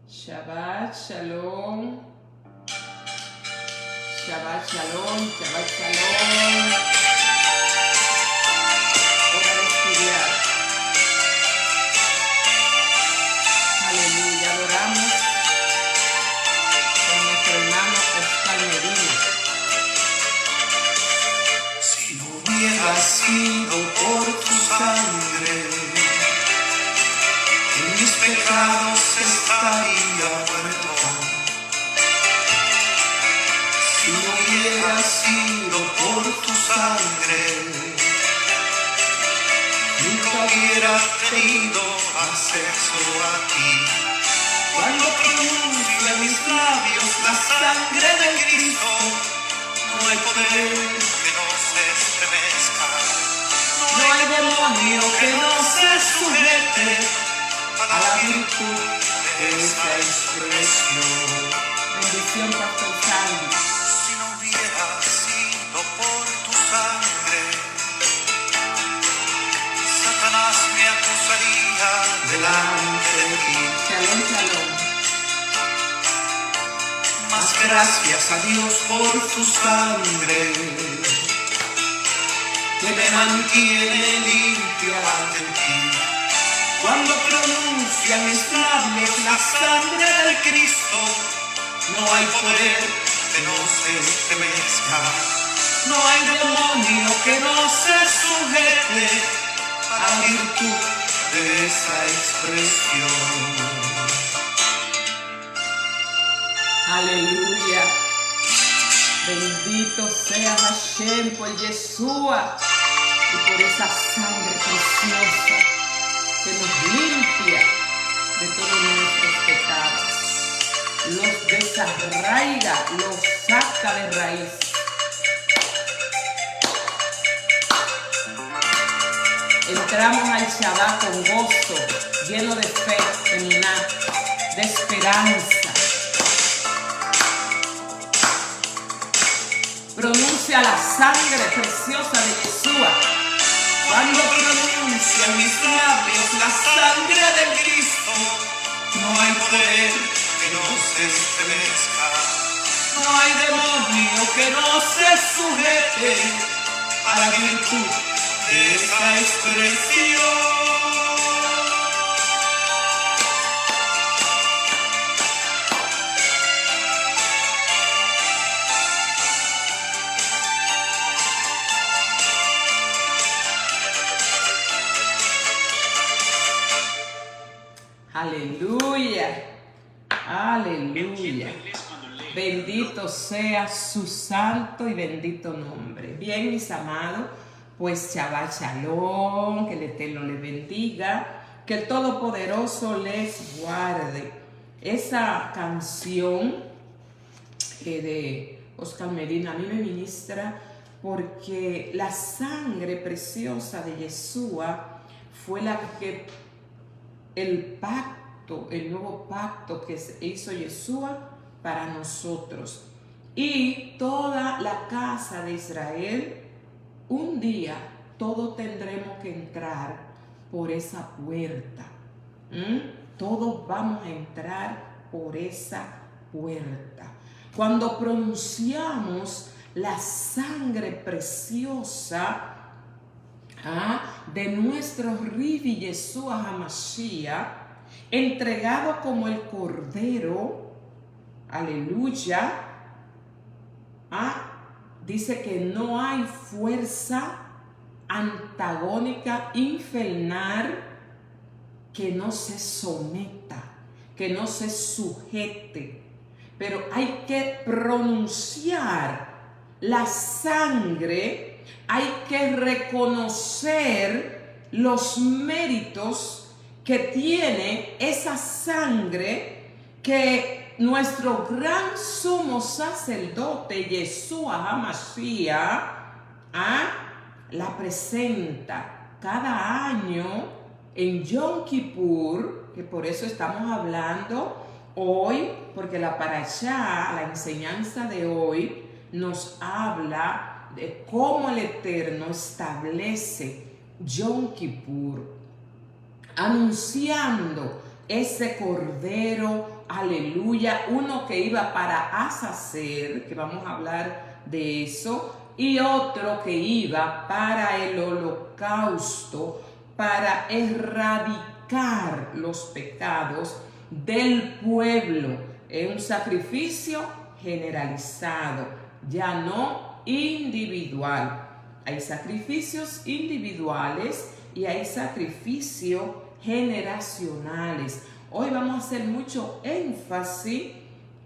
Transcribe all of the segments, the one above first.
Shabbat Shalom. Shabbat Shalom. Shabbat Shalom. Hora de estudiar. Aleluya. Adoramos con nuestro hermano Oscar Medina. Si no hubiera sido por tu sangre, en mis pecados estaría muerto. Si no hubiera sido por tu sangre, nunca hubiera tenido acceso a ti. Cuando pronuncio en mis labios la sangre de Cristo, no hay poder que no se estremezca. No hay demonio que no se sujete a la virtud de esta expresión. Bendición, Pastor Sandy. Si no hubiera sido por tu sangre, Satanás me acusaría delante de ti. Shalom, shalom. Mas gracias a Dios por tu sangre, que me mantiene limpio ante ti. Cuando pronuncian mis labios la sangre del Cristo, no hay poder que no se estremezca. No hay demonio que no se sujete a la virtud de esa expresión. Aleluya. Bendito sea Hashem por Yeshua y por esa sangre preciosa que nos limpia de todos nuestros pecados. Los desarraiga, los saca de raíz. Entramos al Shabbat con gozo, lleno de fe, emuná, de esperanza. Pronuncia la sangre preciosa de Yeshua. Cuando pronuncian mis labios la sangre de Cristo, no hay poder que no se estremezca. No hay demonio que no se sujete a la virtud de esa expresión. Aleluya, aleluya. Bendito sea su santo y bendito nombre. Bien, mis amados, pues Shabbat Shalom, que el Eterno les bendiga, que el Todopoderoso les guarde. Esa canción de Oscar Medina a mí me ministra porque la sangre preciosa de Yeshua fue la que el pacto, el nuevo pacto que hizo Yeshua para nosotros. Y toda la casa de Israel, un día todos tendremos que entrar por esa puerta. Todos vamos a entrar por esa puerta. Cuando pronunciamos la sangre preciosa de nuestro Rivi Yeshua HaMashiach, entregado como el Cordero, aleluya, dice que no hay fuerza antagónica, infernal, que no se someta, que no se sujete, pero hay que pronunciar la sangre. Hay que reconocer los méritos que tiene esa sangre que nuestro gran sumo sacerdote Yeshua HaMashiach la presenta cada año en Yom Kippur, que por eso estamos hablando hoy, porque la parashá, la enseñanza de hoy, nos habla de cómo el Eterno establece Yom Kippur, anunciando ese cordero, aleluya, uno que iba para Azazel, que vamos a hablar de eso, y otro que iba para el holocausto, para erradicar los pecados del pueblo. Es un sacrificio generalizado, ya no individual. Hay sacrificios individuales y hay sacrificios generacionales. Hoy vamos a hacer mucho énfasis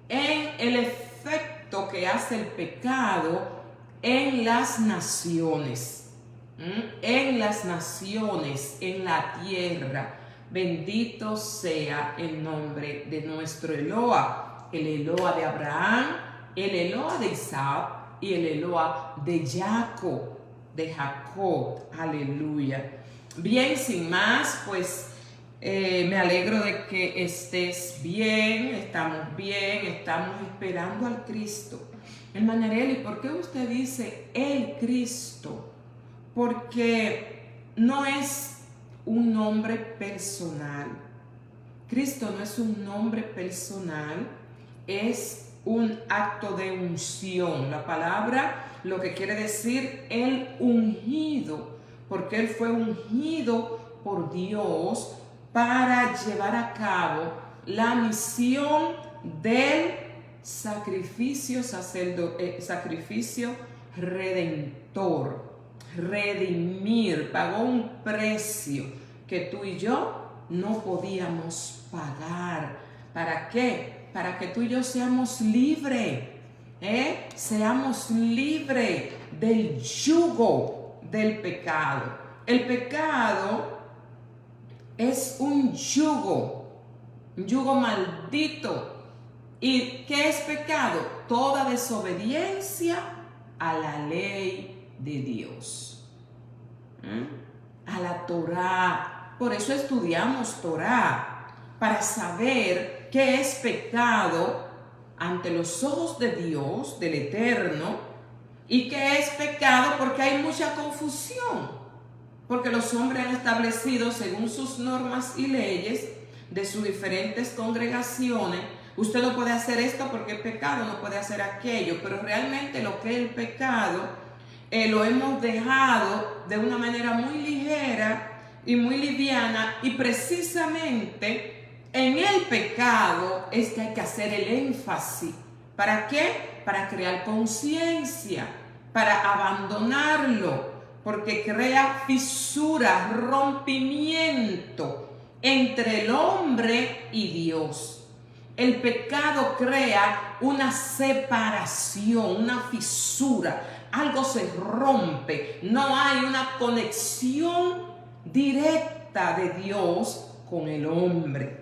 en el efecto que hace el pecado en las naciones, en las naciones, en la tierra. Bendito sea el nombre de nuestro Eloa, el Eloa de Abraham, el Eloa de Isaac y el Eloa de Jacob, aleluya. Bien, sin más, pues me alegro de que estés bien, estamos esperando al Cristo. Hermana Arely, ¿por qué usted dice el Cristo? Porque no es un nombre personal. Cristo no es un nombre personal, es un acto de unción. La palabra lo que quiere decir el ungido, porque Él fue ungido por Dios para llevar a cabo la misión del sacrificio redentor. Redimir, pagó un precio que tú y yo no podíamos pagar. ¿Para qué? Para que tú y yo seamos libres, seamos libres del yugo del pecado. El pecado es un yugo maldito. ¿Y qué es pecado? Toda desobediencia a la ley de Dios, a la Torá. Por eso estudiamos Torá, para saber qué es pecado ante los ojos de Dios, del Eterno, y qué es pecado, porque hay mucha confusión, porque los hombres han establecido según sus normas y leyes de sus diferentes congregaciones. Usted no puede hacer esto porque es pecado, no puede hacer aquello, pero realmente lo que es el pecado lo hemos dejado de una manera muy ligera y muy liviana, y precisamente en el pecado es que hay que hacer el énfasis. ¿Para qué? Para crear conciencia, para abandonarlo, porque crea fisura, rompimiento entre el hombre y Dios. El pecado crea una separación, una fisura, algo se rompe, no hay una conexión directa de Dios con el hombre.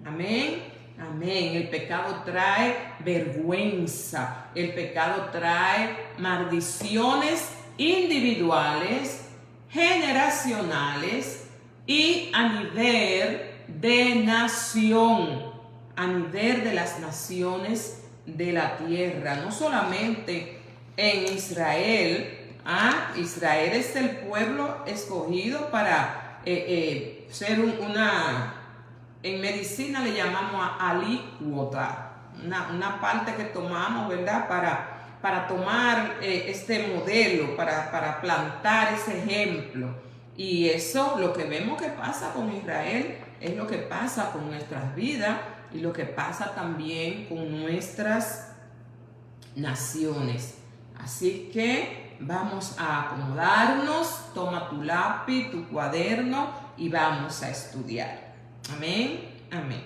Amén, amén. El pecado trae vergüenza, el pecado trae maldiciones individuales, generacionales y a nivel de nación. A nivel de las naciones de la tierra, no solamente en Israel. Israel es el pueblo escogido para ser en medicina le llamamos alícuota, una parte que tomamos, ¿verdad? Para tomar este modelo, para plantar ese ejemplo. Y eso, lo que vemos que pasa con Israel, es lo que pasa con nuestras vidas, y lo que pasa también con nuestras naciones. Así que vamos a acomodarnos, toma tu lápiz, tu cuaderno y vamos a estudiar. Amén, amén.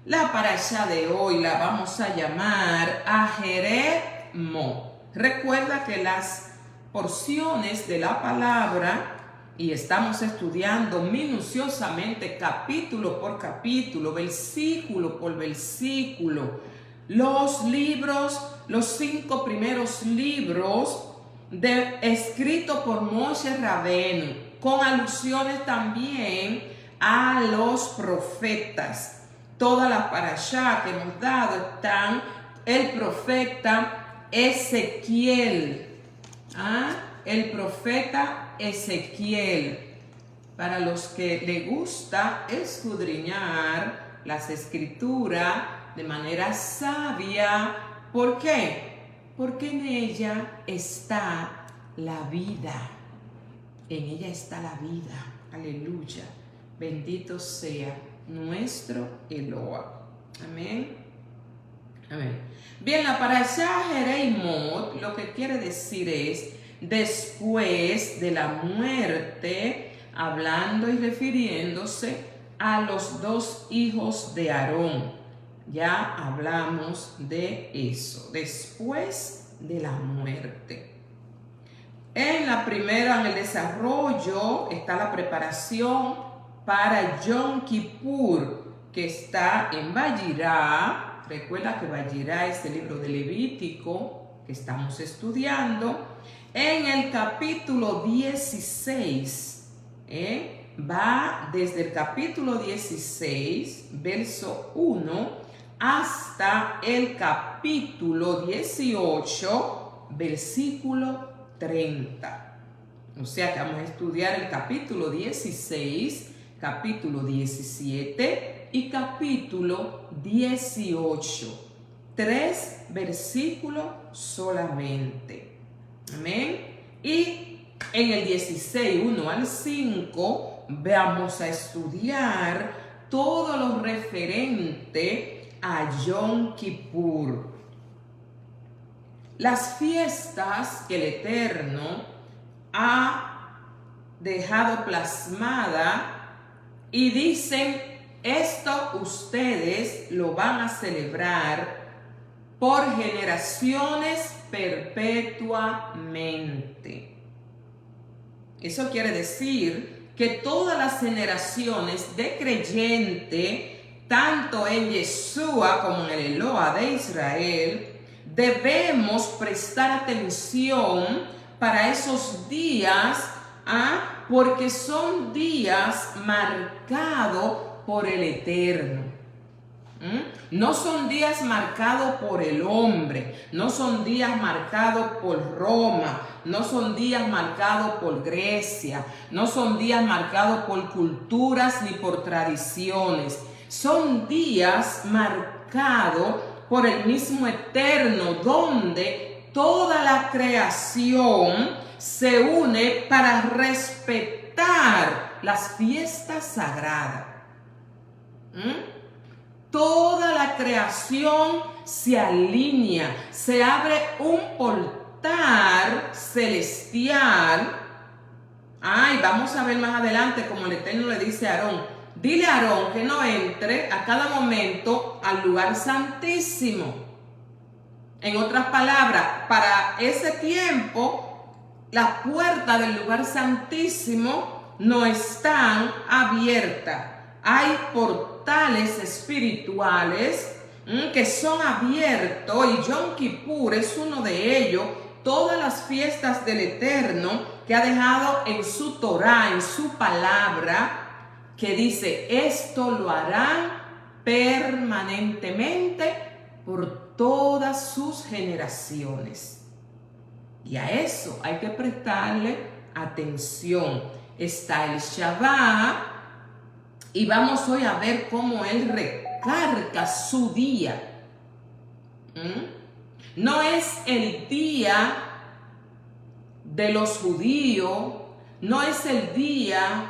La parashá de hoy la vamos a llamar Ajereth Mo. Recuerda que las porciones de la palabra, y estamos estudiando minuciosamente capítulo por capítulo, versículo por versículo, los libros, los 5 primeros libros escritos por Moshe Rabenu, con alusiones también a los profetas. Todas las parashá que hemos dado están el profeta Ezequiel. El profeta Ezequiel. para los que les gusta escudriñar las escrituras de manera sabia. ¿Por qué? Porque en ella está la vida. En ella está la vida. Aleluya. Bendito sea nuestro Eloa. Amén. Amén. Bien, la parashá Jereimot lo que quiere decir es después de la muerte, hablando y refiriéndose a los dos hijos de Aarón. Ya hablamos de eso, después de la muerte. En la primera, en el desarrollo, está la preparación para Yom Kippur, que está en Vayirá. Recuerda que Vayirá es el libro de Levítico que estamos estudiando. En el capítulo 16, va desde el capítulo 16, verso 1, hasta el capítulo 18, versículo 30. O sea que vamos a estudiar el capítulo 16, capítulo 17 y capítulo 18. 3 versículos solamente. Amén. Y en el 16, 1 al 5, vamos a estudiar todo lo referente a Yom Kippur. Las fiestas que el Eterno ha dejado plasmada y dicen, esto ustedes lo van a celebrar por generaciones perpetuamente. Eso quiere decir que todas las generaciones de creyente, tanto en Yeshua como en el Eloa de Israel, debemos prestar atención para esos días, porque son días marcados por el Eterno. No son días marcados por el hombre, no son días marcados por Roma, no son días marcados por Grecia, no son días marcados por culturas ni por tradiciones. Son días marcados por el mismo Eterno, donde toda la creación se une para respetar las fiestas sagradas. Toda la creación se alinea, se abre un portal celestial. Y vamos a ver más adelante como el Eterno le dice a Aarón, dile a Aarón que no entre a cada momento al lugar santísimo. En otras palabras, para ese tiempo, las puertas del lugar santísimo no están abiertas. Hay portales espirituales que son abiertos y Yom Kippur es uno de ellos. Todas las fiestas del Eterno que ha dejado en su Torah, en su palabra, que dice, esto lo harán permanentemente por todas sus generaciones. Y a eso hay que prestarle atención. Está el Shabbat. Y vamos hoy a ver cómo él recarga su día. No es el día de los judíos, no es el día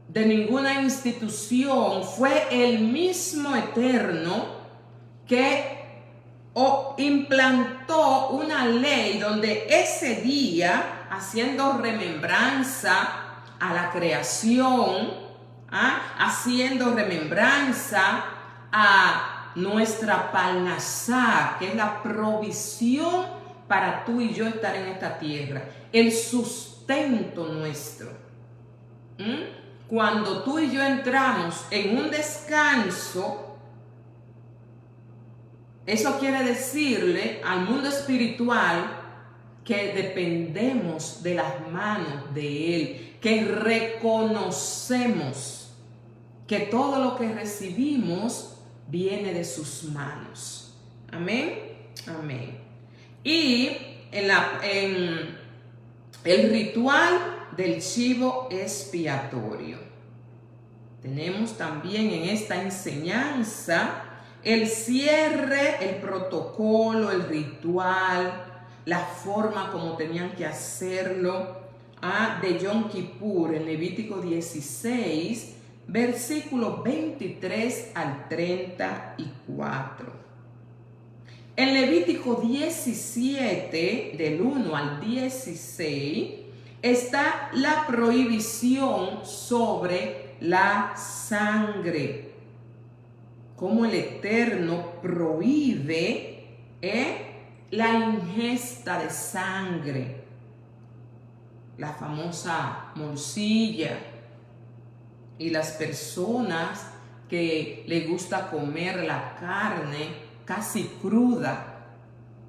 de ninguna institución. Fue el mismo Eterno que implantó una ley donde ese día, haciendo remembranza a la creación, haciendo remembranza a nuestra Parnasá, que es la provisión para tú y yo estar en esta tierra, el sustento nuestro. Cuando tú y yo entramos en un descanso, eso quiere decirle al mundo espiritual que dependemos de las manos de Él, que reconocemos que todo lo que recibimos viene de sus manos. Amén. Amén. Y en el ritual del chivo expiatorio. Tenemos también en esta enseñanza el cierre, el protocolo, el ritual, la forma como tenían que hacerlo de Yom Kippur en Levítico 16, versículos 23 al 34. En Levítico 17, del 1 al 16, está la prohibición sobre la sangre. Como el Eterno prohíbe la ingesta de sangre, la famosa morcilla, y las personas que les gusta comer la carne casi cruda.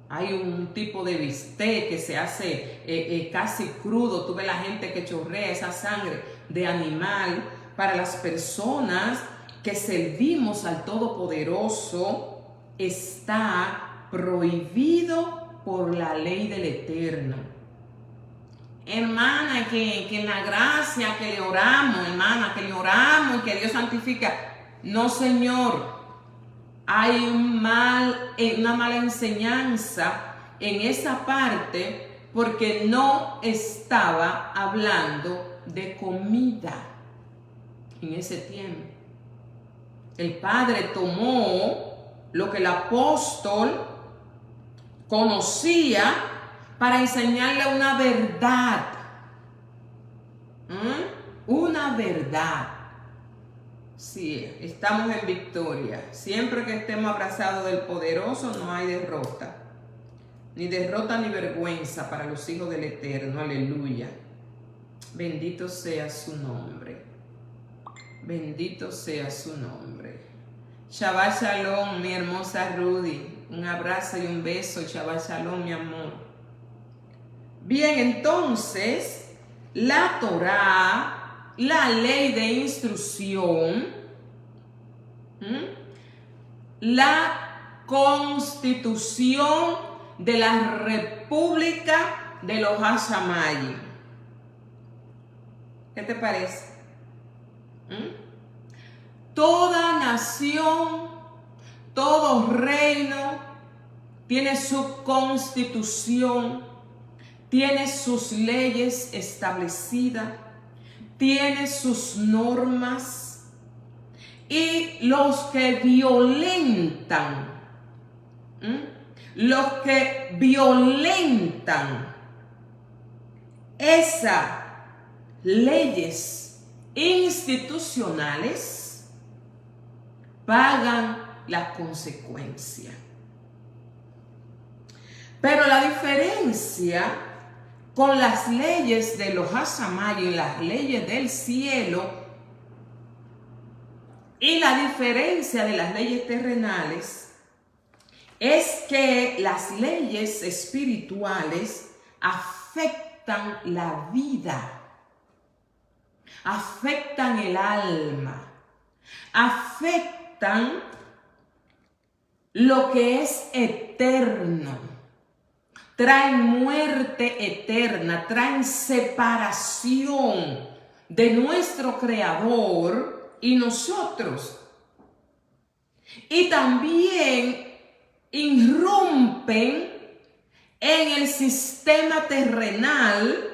Hay un tipo de bistec que se hace casi crudo. Tú ves la gente que chorrea esa sangre de animal. Para las personas que servimos al Todopoderoso, está prohibido por la ley del Eterno. Hermana, que en la gracia que le oramos, hermana, que le oramos y que Dios santifica. No, Señor. Hay una mala enseñanza en esa parte porque no estaba hablando de comida en ese tiempo. El Padre tomó lo que el apóstol conocía para enseñarle una verdad. Una verdad. Sí, estamos en victoria. Siempre que estemos abrazados del Poderoso no hay derrota. Ni derrota ni vergüenza para los hijos del Eterno. Aleluya. Bendito sea su nombre. Bendito sea su nombre. Shabbat Shalom, mi hermosa Rudy. Un abrazo y un beso. Shabbat Shalom, mi amor. Bien, entonces, la Torá, la ley de instrucción, la constitución de la República de los Hashamayim. ¿Qué te parece? Toda nación, todo reino tiene su constitución, tiene sus leyes establecidas, tiene sus normas, y los que violentan esas leyes institucionales pagan la consecuencia. Pero la diferencia con las leyes de los Hashamayim, las leyes del cielo, y la diferencia de las leyes terrenales es que las leyes espirituales afectan la vida, afectan el alma, afectan lo que es eterno. Traen muerte eterna, traen separación de nuestro Creador y nosotros. Y también irrumpen en el sistema terrenal,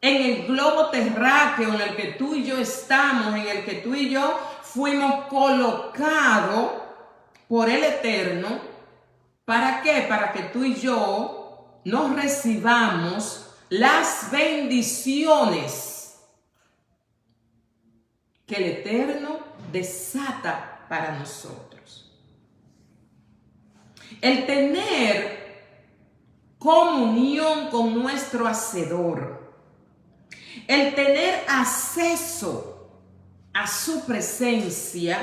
en el globo terráqueo en el que tú y yo estamos, en el que tú y yo fuimos colocados por el Eterno. ¿Para qué? Para que tú y yo nos recibamos las bendiciones que el Eterno desata para nosotros. El tener comunión con nuestro Hacedor, el tener acceso a su presencia,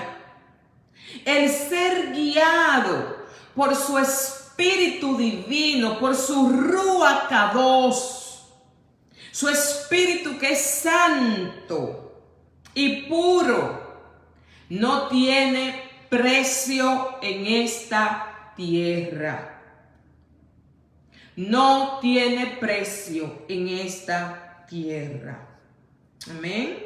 el ser guiado por su Espíritu Divino, por su Ruach Kadosh, su Espíritu que es santo y puro, no tiene precio en esta tierra. No tiene precio en esta tierra. Amén.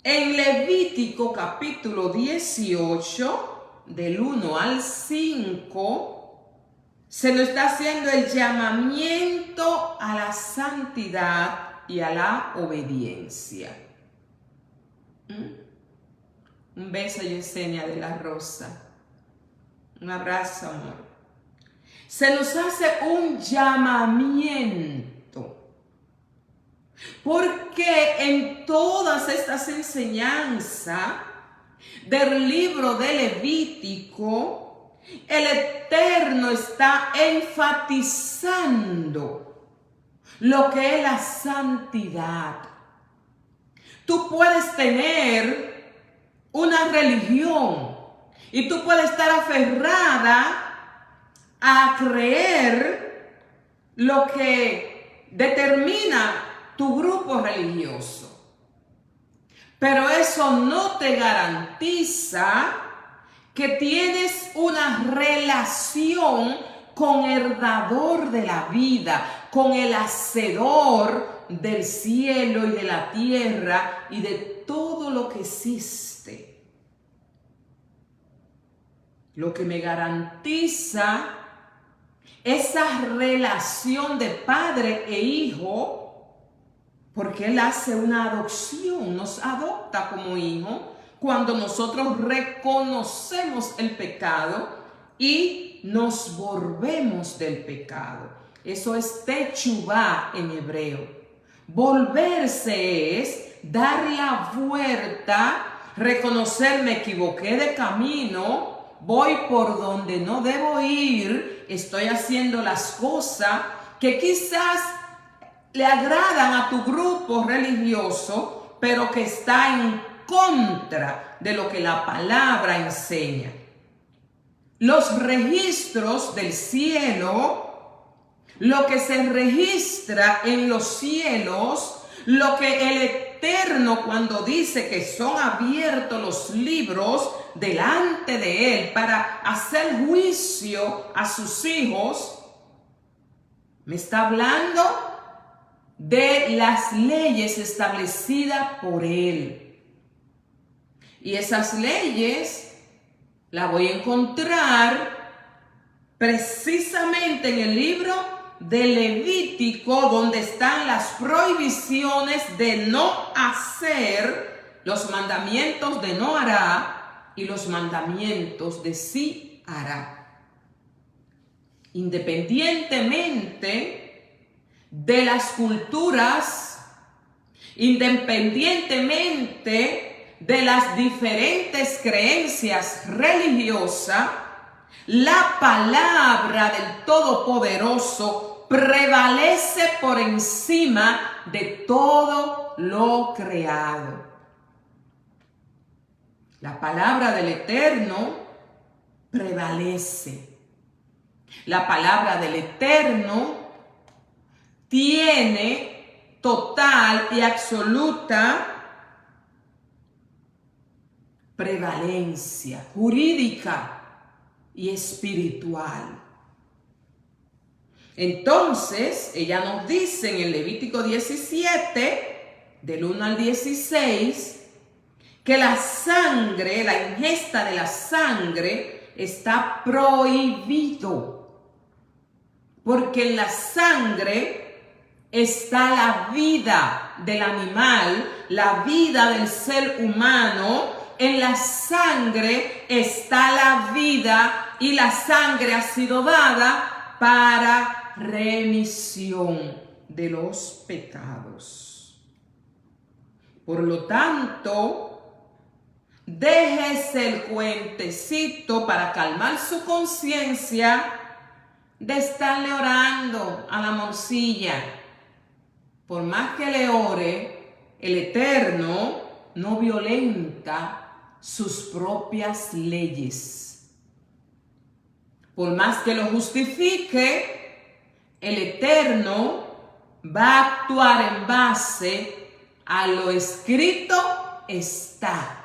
En Levítico capítulo 18, del 1 al 5, se nos está haciendo el llamamiento a la santidad y a la obediencia. Un beso, Yesenia de la Rosa. Un abrazo, amor. Se nos hace un llamamiento. Porque en todas estas enseñanzas del libro de Levítico, el Eterno está enfatizando lo que es la santidad. Tú puedes tener una religión y tú puedes estar aferrada a creer lo que determina tu grupo religioso. Pero eso no te garantiza que tienes una relación con el dador de la vida, con el hacedor del cielo y de la tierra y de todo lo que existe. Lo que me garantiza esa relación de padre e hijo, porque Él hace una adopción, nos adopta como hijo cuando nosotros reconocemos el pecado y nos volvemos del pecado. Eso es techubá en hebreo. Volverse es dar la vuelta, reconocer me equivoqué de camino, voy por donde no debo ir, estoy haciendo las cosas que quizás le agradan a tu grupo religioso, pero que está en contra de lo que la palabra enseña. Los registros del cielo, lo que se registra en los cielos, lo que el Eterno cuando dice que son abiertos los libros delante de Él para hacer juicio a sus hijos, me está hablando de las leyes establecidas por Él. Y esas leyes las voy a encontrar precisamente en el libro de Levítico, donde están las prohibiciones de no hacer, los mandamientos de no hará y los mandamientos de sí hará. Independientemente de las culturas, independientemente de las diferentes creencias religiosas, la palabra del Todopoderoso prevalece por encima de todo lo creado. La palabra del Eterno prevalece. La palabra del Eterno tiene total y absoluta prevalencia jurídica y espiritual. Entonces, ella nos dice en el Levítico 17, del 1 al 16, que la sangre, la ingesta de la sangre está prohibido, porque en la sangre está la vida del animal, la vida del ser humano. En la sangre está la vida y la sangre ha sido dada para remisión de los pecados. Por lo tanto, déjese el cuentecito para calmar su conciencia de estarle orando a la morcilla. Por más que le ore, el Eterno no violenta sus propias leyes. Por más que lo justifique, el Eterno va a actuar en base a lo escrito está.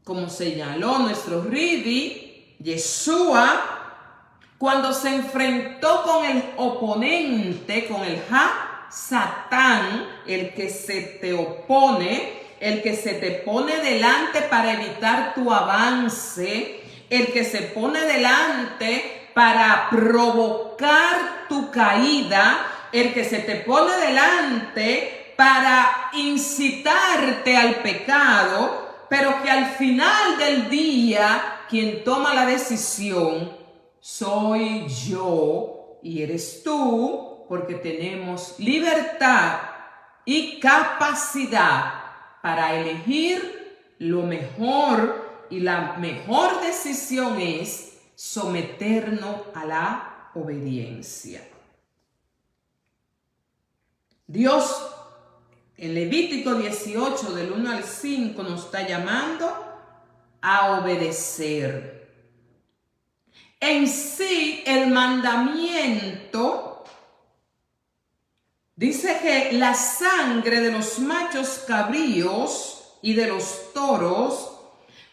Como señaló nuestro Ribi, Yeshua, cuando se enfrentó con el oponente, con el Satán, el que se te opone, el que se te pone delante para evitar tu avance, el que se pone delante para provocar tu caída, el que se te pone delante para incitarte al pecado, pero que al final del día quien toma la decisión soy yo y eres tú, porque tenemos libertad y capacidad para elegir lo mejor, y la mejor decisión es someternos a la obediencia. Dios en Levítico 18 del 1 al 5 nos está llamando a obedecer. En sí, el mandamiento dice que la sangre de los machos cabríos y de los toros,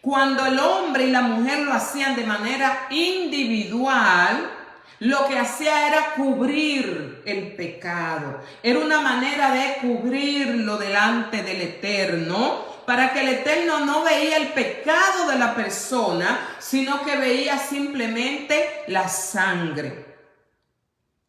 cuando el hombre y la mujer lo hacían de manera individual, lo que hacía era cubrir el pecado. Era una manera de cubrirlo delante del Eterno, para que el Eterno no veía el pecado de la persona, sino que veía simplemente la sangre.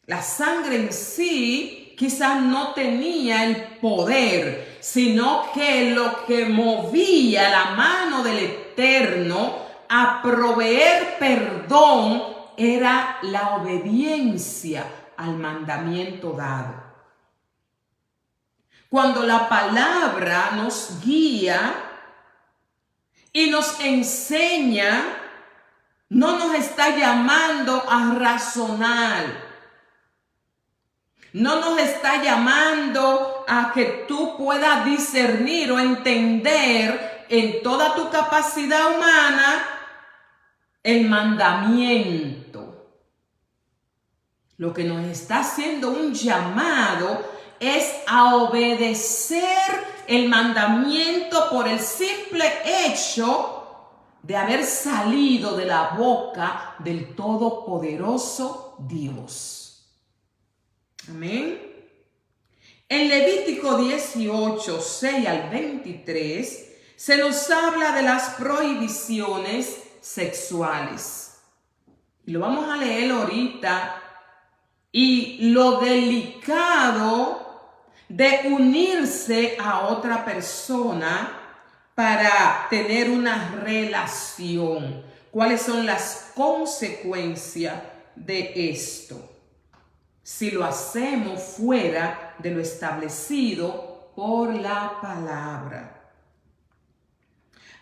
La sangre en sí quizás no tenía el poder, sino que lo que movía la mano del Eterno a proveer perdón era la obediencia al mandamiento dado. Cuando la palabra nos guía y nos enseña, no nos está llamando a razonar. No nos está llamando a que tú puedas discernir o entender en toda tu capacidad humana el mandamiento. Lo que nos está haciendo un llamado es a obedecer el mandamiento por el simple hecho de haber salido de la boca del todopoderoso Dios. Amén. En Levítico 18, 6 al 23, se nos habla de las prohibiciones sexuales. Y lo vamos a leer ahorita. Y lo delicado de unirse a otra persona para tener una relación. ¿Cuáles son las consecuencias de esto? Si lo hacemos fuera de lo establecido por la palabra.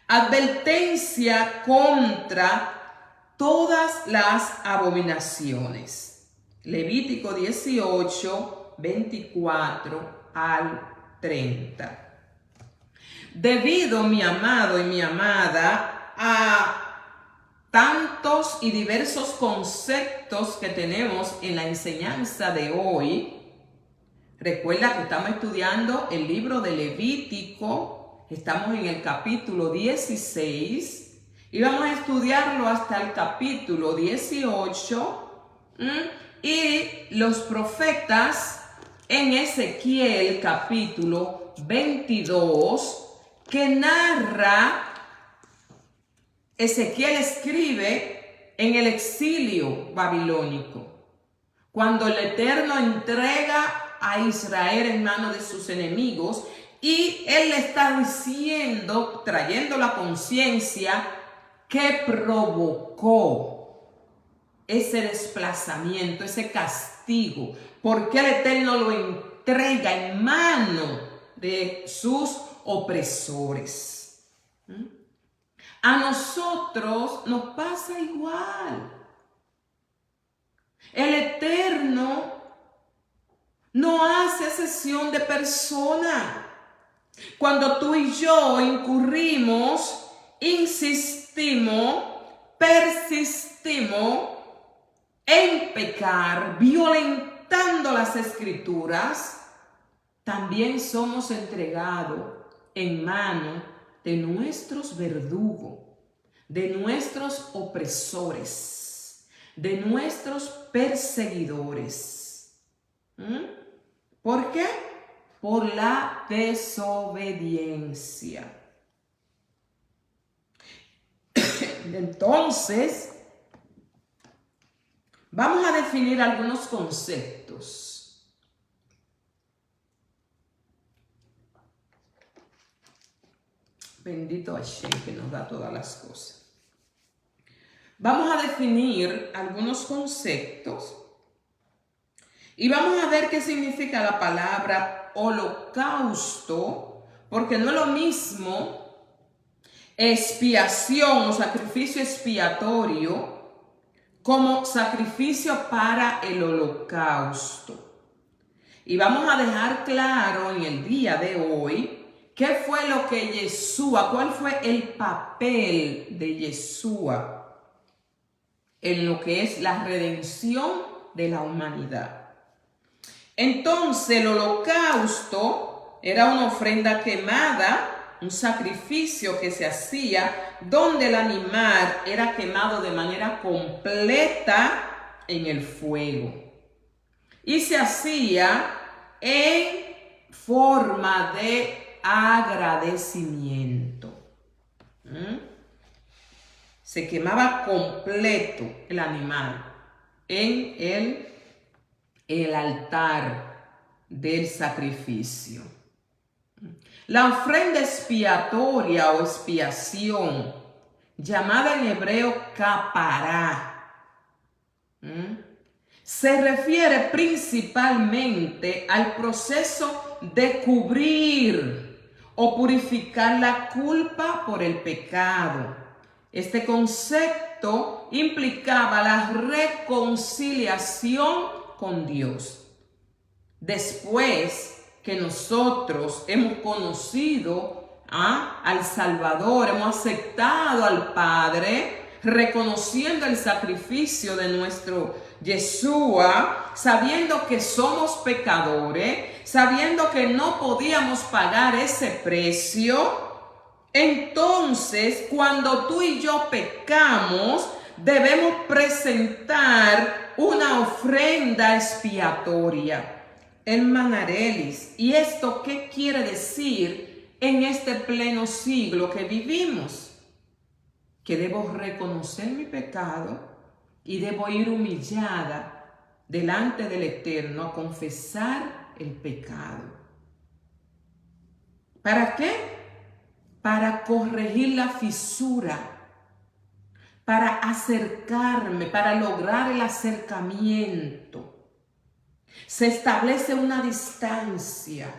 Advertencia contra todas las abominaciones. Levítico 18, 24 al 30. Debido, mi amado y mi amada, a tantos y diversos conceptos que tenemos en la enseñanza de hoy, recuerda que estamos estudiando el libro de Levítico, estamos en el capítulo 16 y vamos a estudiarlo hasta el capítulo 18. Y los profetas en Ezequiel capítulo 22, que narra, Ezequiel escribe en el exilio babilónico, cuando el Eterno entrega a Israel en manos de sus enemigos, y él le está diciendo, trayendo la conciencia que provocó ese desplazamiento, ese castigo, porque el Eterno lo entrega en mano de sus opresores. A nosotros nos pasa igual. El Eterno no hace excepción de persona. Cuando tú y yo incurrimos, insistimos, persistimos en pecar, violentando las escrituras, también somos entregados en mano de nuestros verdugos, de nuestros opresores, de nuestros perseguidores. ¿Por qué? Por la desobediencia. Entonces, vamos a definir algunos conceptos. Bendito Hashem que nos da todas las cosas. Vamos a definir algunos conceptos y vamos a ver qué significa la palabra holocausto, porque no es lo mismo expiación o sacrificio expiatorio como sacrificio para el holocausto. Y vamos a dejar claro en el día de hoy qué fue lo que Yeshua, cuál fue el papel de Yeshua en lo que es la redención de la humanidad. Entonces el holocausto era una ofrenda quemada, un sacrificio que se hacía donde el animal era quemado de manera completa en el fuego. Y se hacía en forma de agradecimiento. Se quemaba completo el animal en el altar del sacrificio. La ofrenda expiatoria o expiación, llamada en hebreo capará, se refiere principalmente al proceso de cubrir o purificar la culpa por el pecado. Este concepto implicaba la reconciliación con Dios. Después que nosotros hemos conocido al Salvador, hemos aceptado al Padre, reconociendo el sacrificio de nuestro Yeshua, sabiendo que somos pecadores, sabiendo que no podíamos pagar ese precio. Entonces, cuando tú y yo pecamos, debemos presentar una ofrenda expiatoria, el Manarelis. ¿Y esto qué quiere decir en este pleno siglo que vivimos? Que debo reconocer mi pecado y debo ir humillada delante del Eterno a confesar el pecado. ¿Para qué? Para corregir la fisura, para acercarme, para lograr el acercamiento. Se establece una distancia.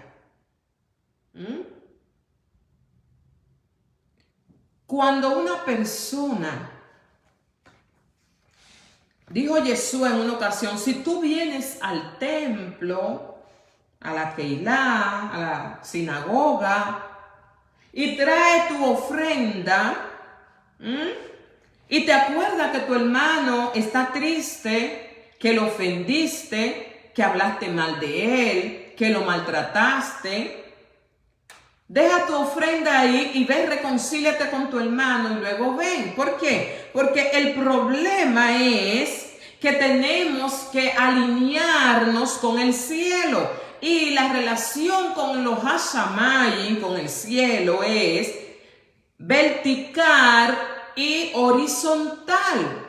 Cuando una persona, dijo Yeshua en una ocasión, si tú vienes al templo, a la Keilah, a la sinagoga, y trae tu ofrenda, y te acuerdas que tu hermano está triste, que lo ofendiste, que hablaste mal de él, que lo maltrataste, deja tu ofrenda ahí y ven, reconcíliate con tu hermano y luego ven. ¿Por qué? Porque el problema es que tenemos que alinearnos con el cielo. Y la relación con los Hashamayim, con el cielo, es vertical y horizontal.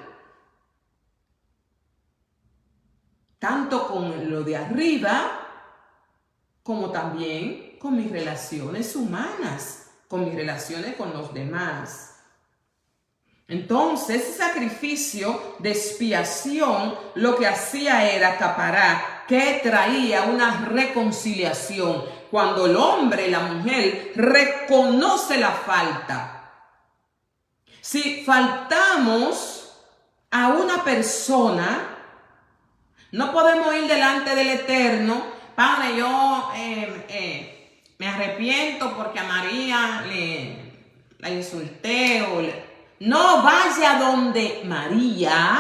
Tanto con lo de arriba, como también con mis relaciones humanas, con mis relaciones con los demás. Entonces, ese sacrificio de expiación lo que hacía era capará, que traía una reconciliación. Cuando el hombre y la mujer reconoce la falta. Si faltamos a una persona, no podemos ir delante del Eterno. Padre, yo me arrepiento porque a María la insulté. No, vaya donde María,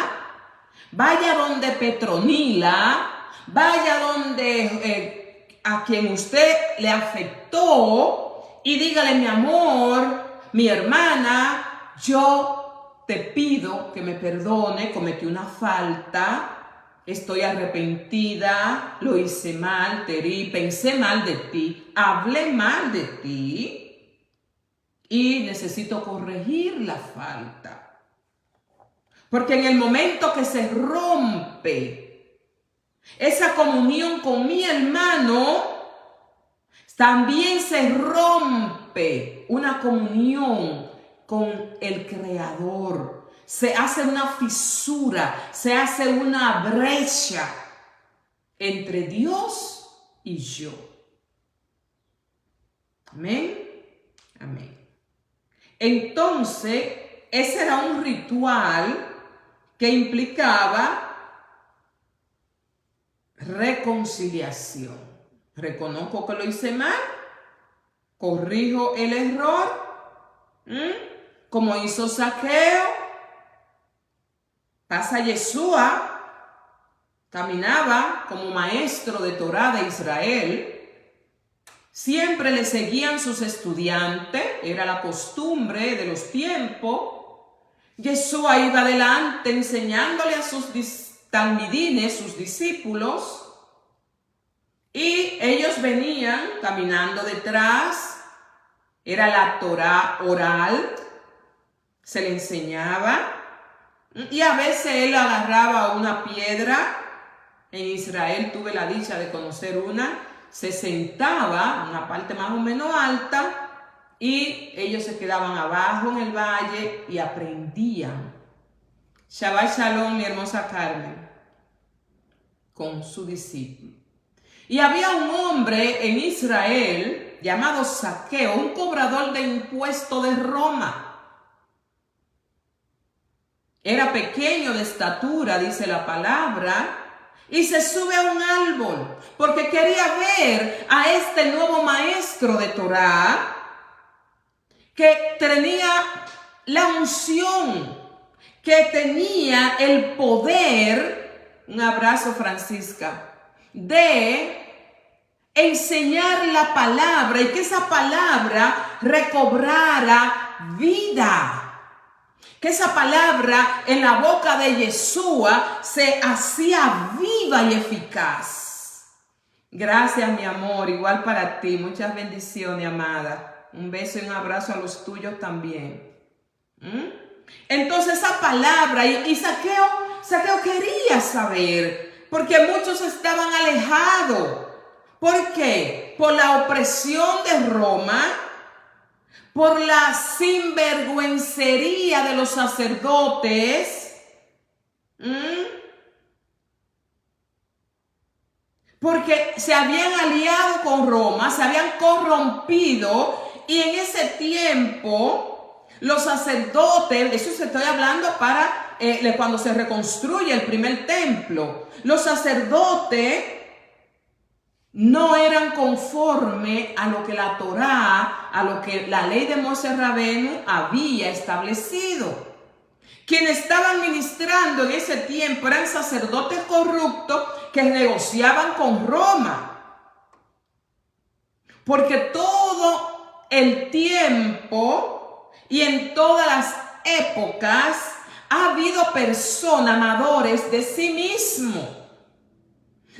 vaya donde Petronila, vaya donde a quien usted le afectó y dígale: mi amor, mi hermana, yo te pido que me perdone, cometí una falta. estoy arrepentida, lo hice mal, te herí, pensé mal de ti, hablé mal de ti y necesito corregir la falta. Porque en el momento que se rompe esa comunión con mi hermano, también se rompe una comunión con el Creador. Se hace una fisura, se hace una brecha entre Dios y yo. Amén. Amén. Entonces, ese era un ritual que implicaba reconciliación. Reconozco que lo hice mal, corrijo el error, como hizo Zaqueo. Pasa Yeshua, caminaba como maestro de Torá de Israel. Siempre le seguían sus estudiantes, era la costumbre de los tiempos. Yeshua iba adelante enseñándole a sus talmidines, sus discípulos, y ellos venían caminando detrás. Era la Torá oral, se le enseñaba, y a veces él agarraba una piedra. En Israel tuve la dicha de conocer una, se sentaba en una parte más o menos alta, y ellos se quedaban abajo en el valle y aprendían. Shabbat Shalom, mi hermosa Carmen, con su discípulo. Y había un hombre en Israel llamado Zaqueo, un cobrador de impuestos de Roma. Era pequeño de estatura, dice la palabra, y se sube a un árbol porque quería ver a este nuevo maestro de Torá que tenía la unción, que tenía el poder, un abrazo Francisca, de enseñar la palabra y que esa palabra recobrara vida. Que esa palabra en la boca de Yeshua se hacía viva y eficaz. Gracias, mi amor, igual para ti. Muchas bendiciones, amada. Un beso y un abrazo a los tuyos también. Entonces esa palabra, y Zaqueo quería saber, porque muchos estaban alejados. ¿Por qué? Por la opresión de Roma, por la sinvergüencería de los sacerdotes, porque se habían aliado con Roma, se habían corrompido, y en ese tiempo los sacerdotes, eso se estoy hablando para cuando se reconstruye el primer templo, los sacerdotes no eran conforme a lo que la Torá, a lo que la ley de Moshe Rabenu había establecido. Quienes estaban ministrando en ese tiempo eran sacerdotes corruptos que negociaban con Roma. Porque todo el tiempo y en todas las épocas ha habido personas amadores de sí mismos,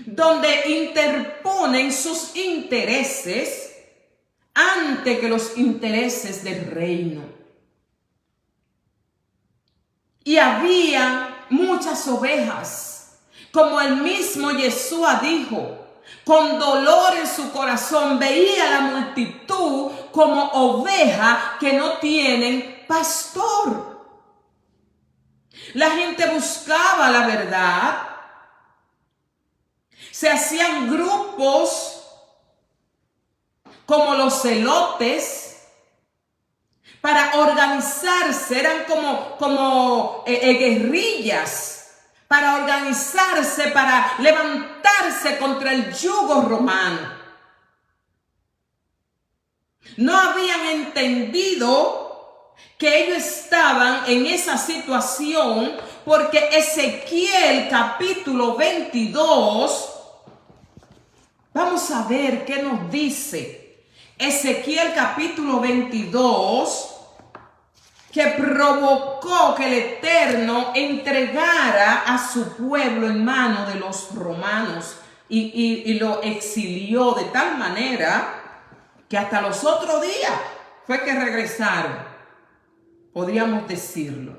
donde interponen sus intereses ante que los intereses del reino. Y había muchas ovejas, como el mismo Yeshua dijo, con dolor en su corazón veía a la multitud como ovejas que no tienen pastor. La gente buscaba la verdad. Se hacían grupos como los celotes para organizarse, eran como guerrillas, para organizarse, para levantarse contra el yugo romano. No habían entendido que ellos estaban en esa situación porque Ezequiel capítulo 22, vamos a ver qué nos dice. Ezequiel capítulo 22, que provocó que el Eterno entregara a su pueblo en manos de los romanos y lo exilió de tal manera que hasta los otros días fue que regresaron, podríamos decirlo.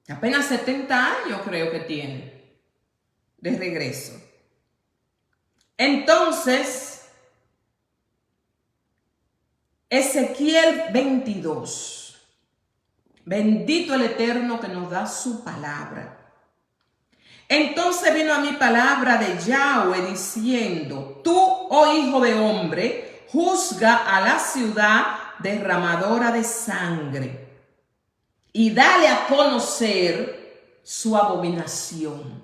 Apenas 70 años creo que tiene de regreso. Entonces, Ezequiel 22. Bendito el Eterno que nos da su palabra. Entonces vino a mí palabra de Yahweh diciendo: tú, oh hijo de hombre, juzga a la ciudad derramadora de sangre y dale a conocer su abominación.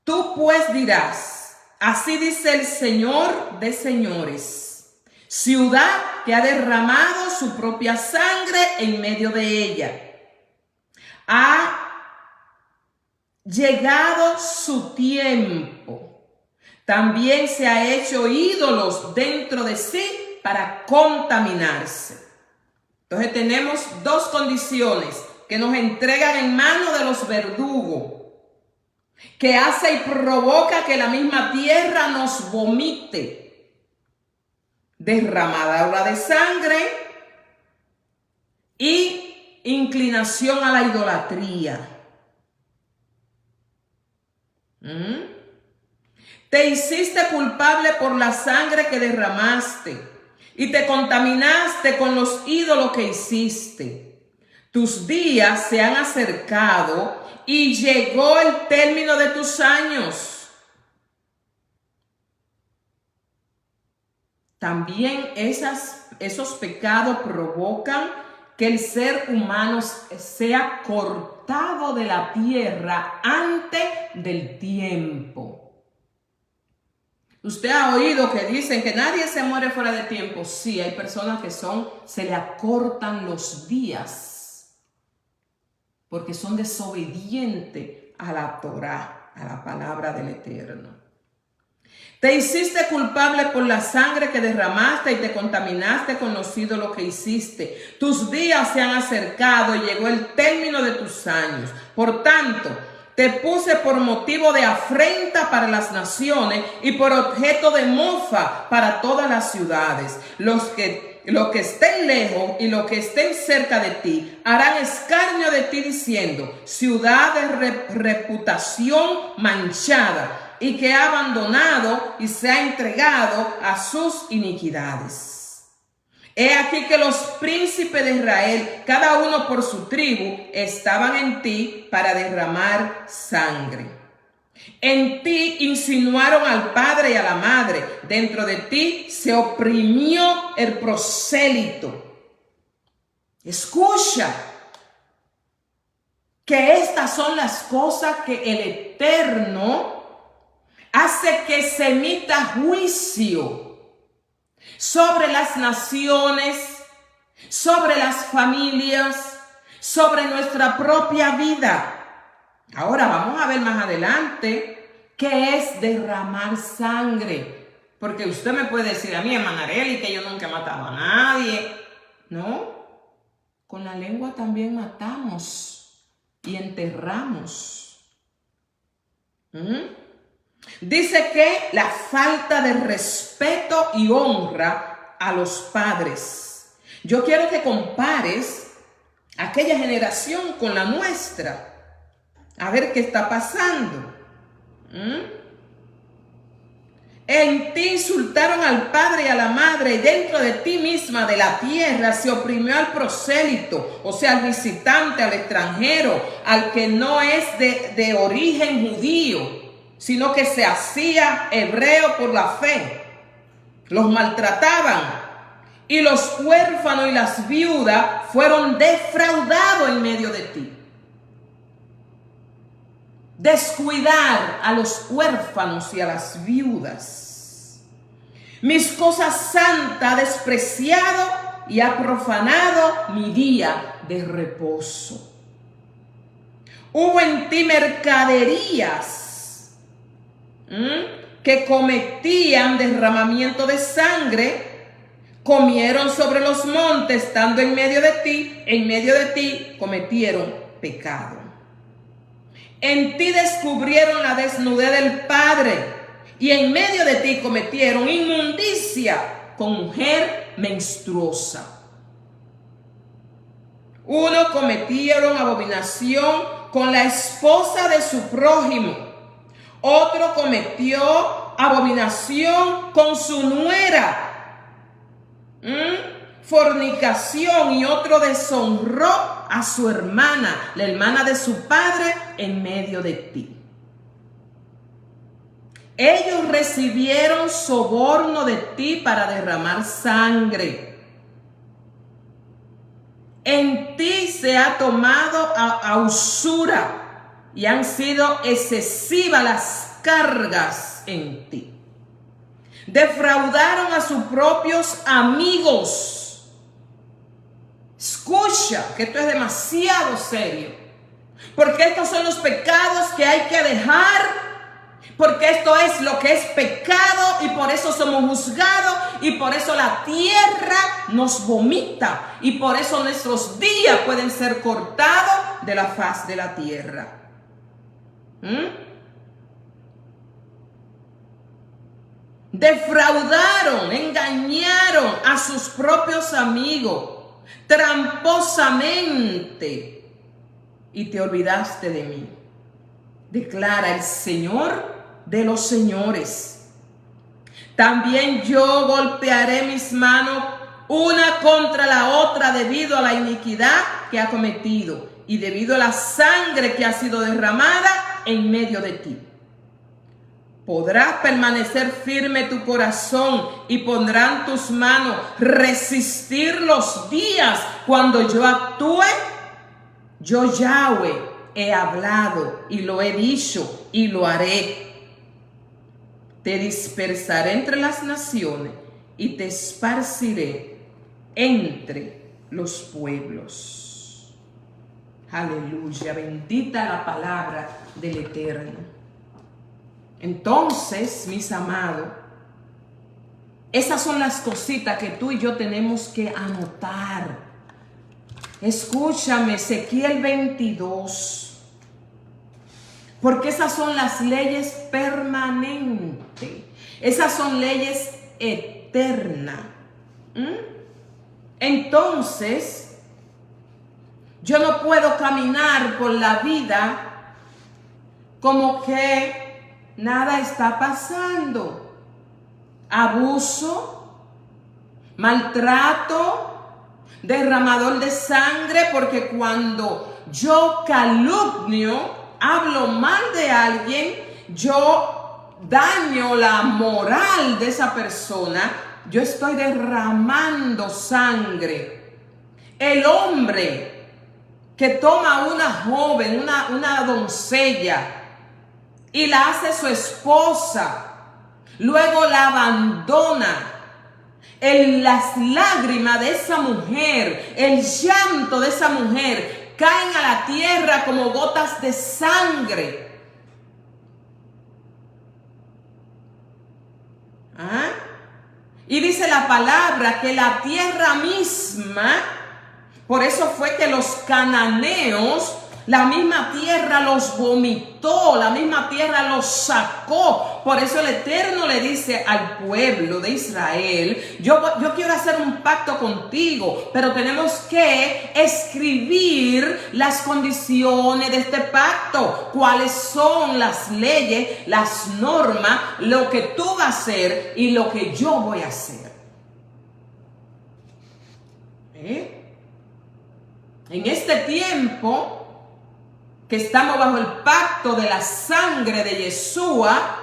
Tú pues dirás: así dice el Señor de señores, ciudad que ha derramado su propia sangre en medio de ella. Ha llegado su tiempo. También se ha hecho ídolos dentro de sí para contaminarse. Entonces tenemos dos condiciones que nos entregan en manos de los verdugos, que hace y provoca que la misma tierra nos vomite. Derramadura de sangre y inclinación a la idolatría. Te hiciste culpable por la sangre que derramaste y te contaminaste con los ídolos que hiciste. Tus días se han acercado y llegó el término de tus años. También esos pecados provocan que el ser humano sea cortado de la tierra antes del tiempo. Usted ha oído que dicen que nadie se muere fuera de tiempo. Sí, hay personas que se le acortan los días porque son desobedientes a la Torá, a la palabra del Eterno. Te hiciste culpable por la sangre que derramaste y te contaminaste con los ídolos que hiciste. Tus días se han acercado y llegó el término de tus años. Por tanto, te puse por motivo de afrenta para las naciones y por objeto de mofa para todas las ciudades. Los que estén lejos y los que estén cerca de ti harán escarnio de ti diciendo: ciudad de reputación manchada, y que ha abandonado y se ha entregado a sus iniquidades. He aquí que los príncipes de Israel, cada uno por su tribu, estaban en ti para derramar sangre. En ti insinuaron al padre y a la madre. Dentro de ti se oprimió el prosélito. Escucha, que estas son las cosas que el Eterno hace que se emita juicio sobre las naciones, sobre las familias, sobre nuestra propia vida. Ahora vamos a ver más adelante qué es derramar sangre. Porque usted me puede decir a mí, hermana Arely, que yo nunca he matado a nadie. No, con la lengua también matamos y enterramos. Dice que la falta de respeto y honra a los padres. Yo quiero que compares aquella generación con la nuestra. A ver qué está pasando. En ti insultaron al padre y a la madre, y dentro de ti misma, de la tierra, se oprimió al prosélito, o sea, al visitante, al extranjero, al que no es de origen judío, sino que se hacía hebreo por la fe. Los maltrataban y los huérfanos y las viudas fueron defraudados en medio de ti. Descuidar a los huérfanos y a las viudas. Mis cosas santas ha despreciado y ha profanado mi día de reposo. Hubo en ti mercaderías que cometían derramamiento de sangre, Comieron sobre los montes, estando en medio de ti cometieron pecado. En ti descubrieron la desnudez del Padre, y en medio de ti cometieron inmundicia con mujer menstruosa. Uno cometieron abominación con la esposa de su prójimo. Otro cometió abominación con su nuera. Fornicación, y otro deshonró a su hermana, la hermana de su padre, en medio de ti. Ellos recibieron soborno de ti para derramar sangre. En ti se ha tomado a usura, y han sido excesivas las cargas en ti. Defraudaron a sus propios amigos. Escucha, que esto es demasiado serio, porque estos son los pecados que hay que dejar. Porque esto es lo que es pecado, y por eso somos juzgados, y por eso la tierra nos vomita, y por eso nuestros días pueden ser cortados de la faz de la tierra. Defraudaron, engañaron a sus propios amigos tramposamente, y te olvidaste de mí, declara el Señor de los señores. También yo golpearé mis manos una contra la otra debido a la iniquidad que ha cometido y debido a la sangre que ha sido derramada en medio de ti. Podrás permanecer firme tu corazón, y pondrán tus manos resistir los días cuando yo actúe. Yo, Yahweh, he hablado y lo he dicho y lo haré. Te dispersaré entre las naciones y te esparciré entre los pueblos. Aleluya, bendita la palabra del Eterno. Entonces, mis amados, esas son las cositas que tú y yo tenemos que anotar. Escúchame, Ezequiel 22. Porque esas son las leyes permanentes. Esas son leyes eternas. Entonces, yo no puedo caminar por la vida como que nada está pasando. Abuso, maltrato, derramador de sangre, porque cuando yo calumnio, hablo mal de alguien, yo daño la moral de esa persona, yo estoy derramando sangre. El hombre que toma a una joven, una doncella, y la hace su esposa, luego la abandona, las lágrimas de esa mujer, el llanto de esa mujer, caen a la tierra como gotas de sangre. Y dice la palabra que la tierra misma, por eso fue que los cananeos, la misma tierra los vomitó, la misma tierra los sacó. Por eso el Eterno le dice al pueblo de Israel, yo quiero hacer un pacto contigo, pero tenemos que escribir las condiciones de este pacto. Cuáles son las leyes, las normas, lo que tú vas a hacer y lo que yo voy a hacer. En este tiempo que estamos bajo el pacto de la sangre de Yeshua,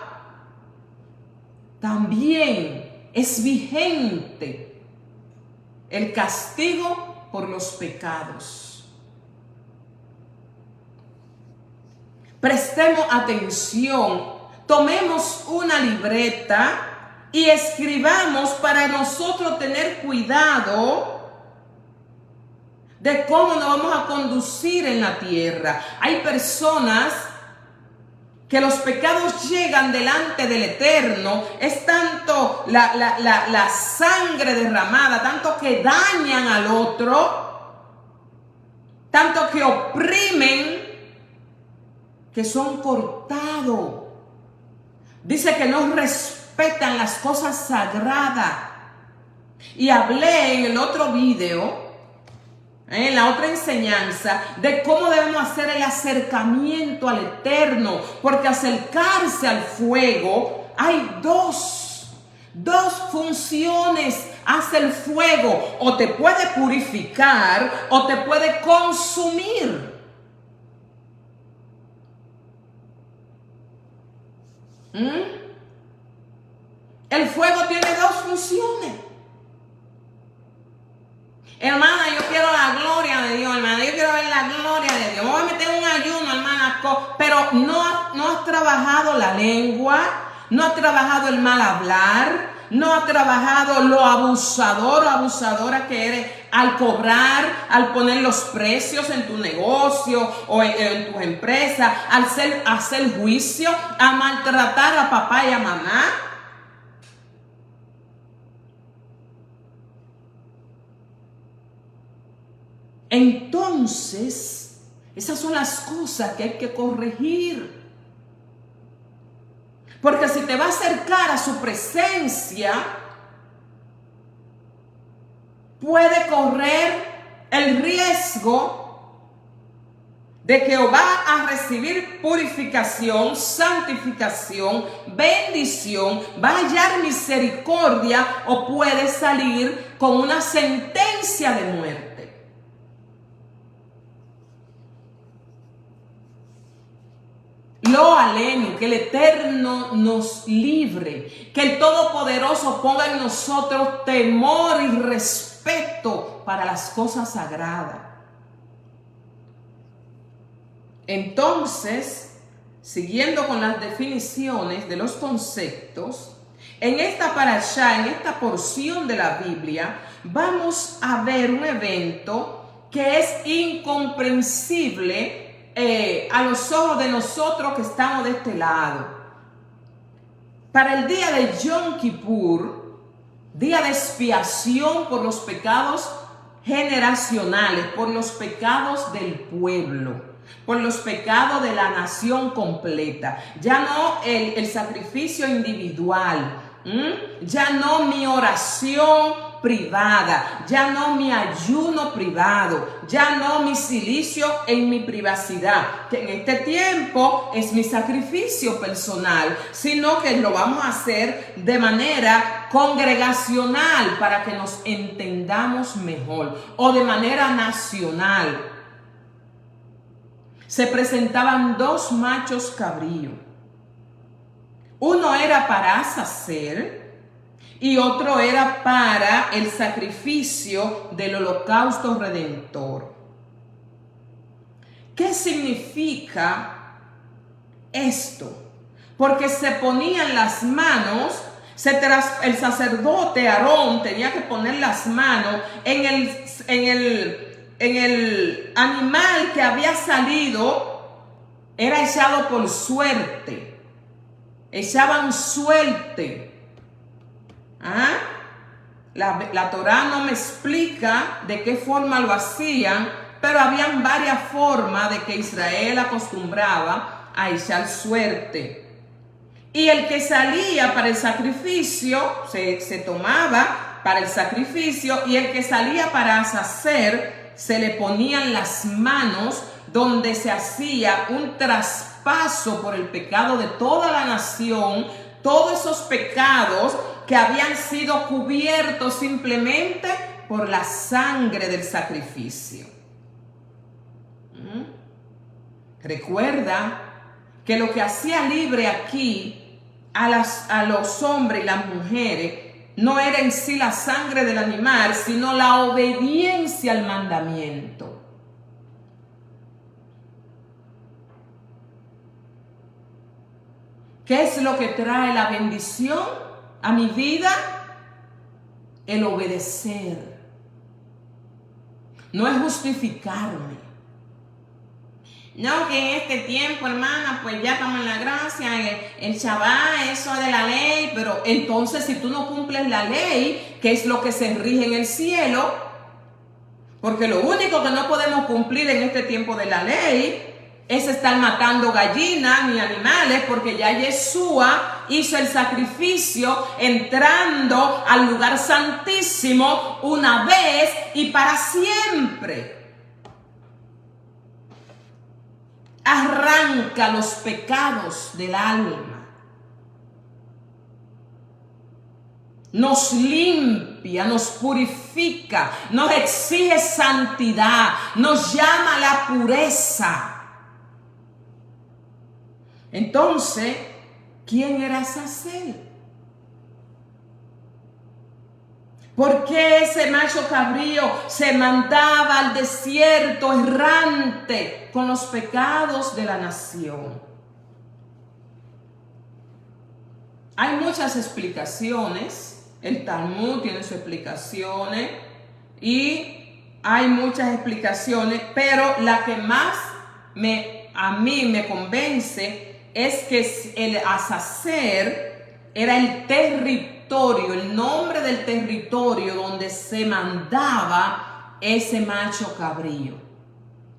también es vigente el castigo por los pecados. Prestemos atención, tomemos una libreta y escribamos para nosotros tener cuidado de cómo nos vamos a conducir en la tierra. Hay personas que los pecados llegan delante del Eterno, es tanto la sangre derramada, tanto que dañan al otro, tanto que oprimen, que son cortados. Dice que no respetan las cosas sagradas. Y hablé en el otro video, en la otra enseñanza, de cómo debemos hacer el acercamiento al Eterno, porque acercarse al fuego, hay dos funciones hace el fuego: o te puede purificar o te puede consumir. El fuego tiene dos funciones. Hermana, yo quiero la gloria de Dios, hermana, yo quiero ver la gloria de Dios. Me voy a meter un ayuno, hermana, pero no has trabajado la lengua, no has trabajado el mal hablar, no has trabajado lo abusador o abusadora que eres al cobrar, al poner los precios en tu negocio o en tus empresas, al hacer juicio, a maltratar a papá y a mamá. Entonces, esas son las cosas que hay que corregir. Porque si te va a acercar a su presencia, puede correr el riesgo de que o va a recibir purificación, santificación, bendición, va a hallar misericordia, o puede salir con una sentencia de muerte. Lo aleno, que el Eterno nos libre, que el Todopoderoso ponga en nosotros temor y respeto para las cosas sagradas. Entonces, siguiendo con las definiciones de los conceptos, en esta parashá, en esta porción de la Biblia, vamos a ver un evento que es incomprensible a los ojos de nosotros que estamos de este lado. Para el día de Yom Kippur, día de expiación por los pecados generacionales, por los pecados del pueblo, por los pecados de la nación completa, ya no el sacrificio individual, ya no mi oración privada, ya no mi ayuno privado, ya no mi silicio en mi privacidad, que en este tiempo es mi sacrificio personal, sino que lo vamos a hacer de manera congregacional para que nos entendamos mejor, o de manera nacional. Se presentaban dos machos cabríos. Uno era para azazel y otro era para el sacrificio del holocausto redentor. ¿Qué significa esto? Porque se ponían las manos, el sacerdote Aarón tenía que poner las manos en el animal que había salido, era echado por suerte. Echaban suerte. La Torá no me explica de qué forma lo hacían, pero habían varias formas de que Israel acostumbraba a echar suerte. Y el que salía para el sacrificio, se tomaba para el sacrificio, y el que salía para hacer, se le ponían las manos donde se hacía un traspaso por el pecado de toda la nación, todos esos pecados que habían sido cubiertos simplemente por la sangre del sacrificio. Recuerda que lo que hacía libre aquí a los hombres y las mujeres no era en sí la sangre del animal, sino la obediencia al mandamiento. ¿Qué es lo que trae la bendición a mi vida? El obedecer. No es justificarme. No, que en este tiempo, hermana, pues ya estamos en la gracia, el Shabbat, eso de la ley, pero entonces si tú no cumples la ley, ¿qué es lo que se rige en el cielo? Porque lo único que no podemos cumplir en este tiempo de la ley es estar matando gallinas ni animales, porque ya Yeshua hizo el sacrificio entrando al lugar santísimo una vez y para siempre. Arranca los pecados del alma, nos limpia, nos purifica, nos exige santidad, nos llama a la pureza. Entonces, ¿quién era Azazel? ¿Por qué ese macho cabrío se mandaba al desierto errante con los pecados de la nación? Hay muchas explicaciones, el Talmud tiene sus explicaciones y hay muchas explicaciones, pero la que más a mí me convence es que el Azazel era el territorio, el nombre del territorio donde se mandaba ese macho cabrío.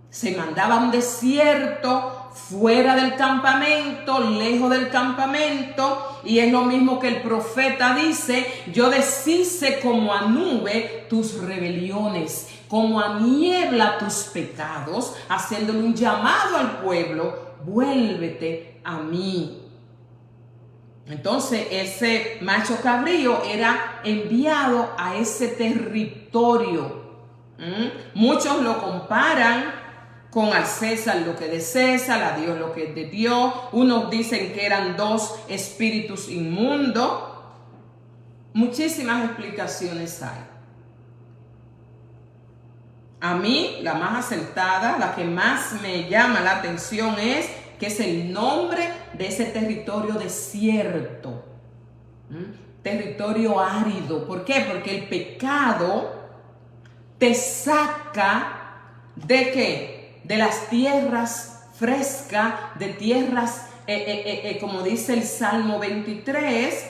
Se mandaba a un desierto, fuera del campamento, lejos del campamento, y es lo mismo que el profeta dice: yo deshice como a nube tus rebeliones, como a niebla tus pecados, haciéndole un llamado al pueblo: vuélvete a mí. Entonces ese macho cabrío era enviado a ese territorio. Muchos lo comparan con al César lo que es de César, a Dios lo que es de Dios. Unos dicen que eran dos espíritus inmundos. Muchísimas explicaciones hay. A mí, la más acertada, la que más me llama la atención es que es el nombre de ese territorio desierto. Territorio árido. ¿Por qué? Porque el pecado te saca ¿de qué? De las tierras frescas, de tierras, como dice el Salmo 23,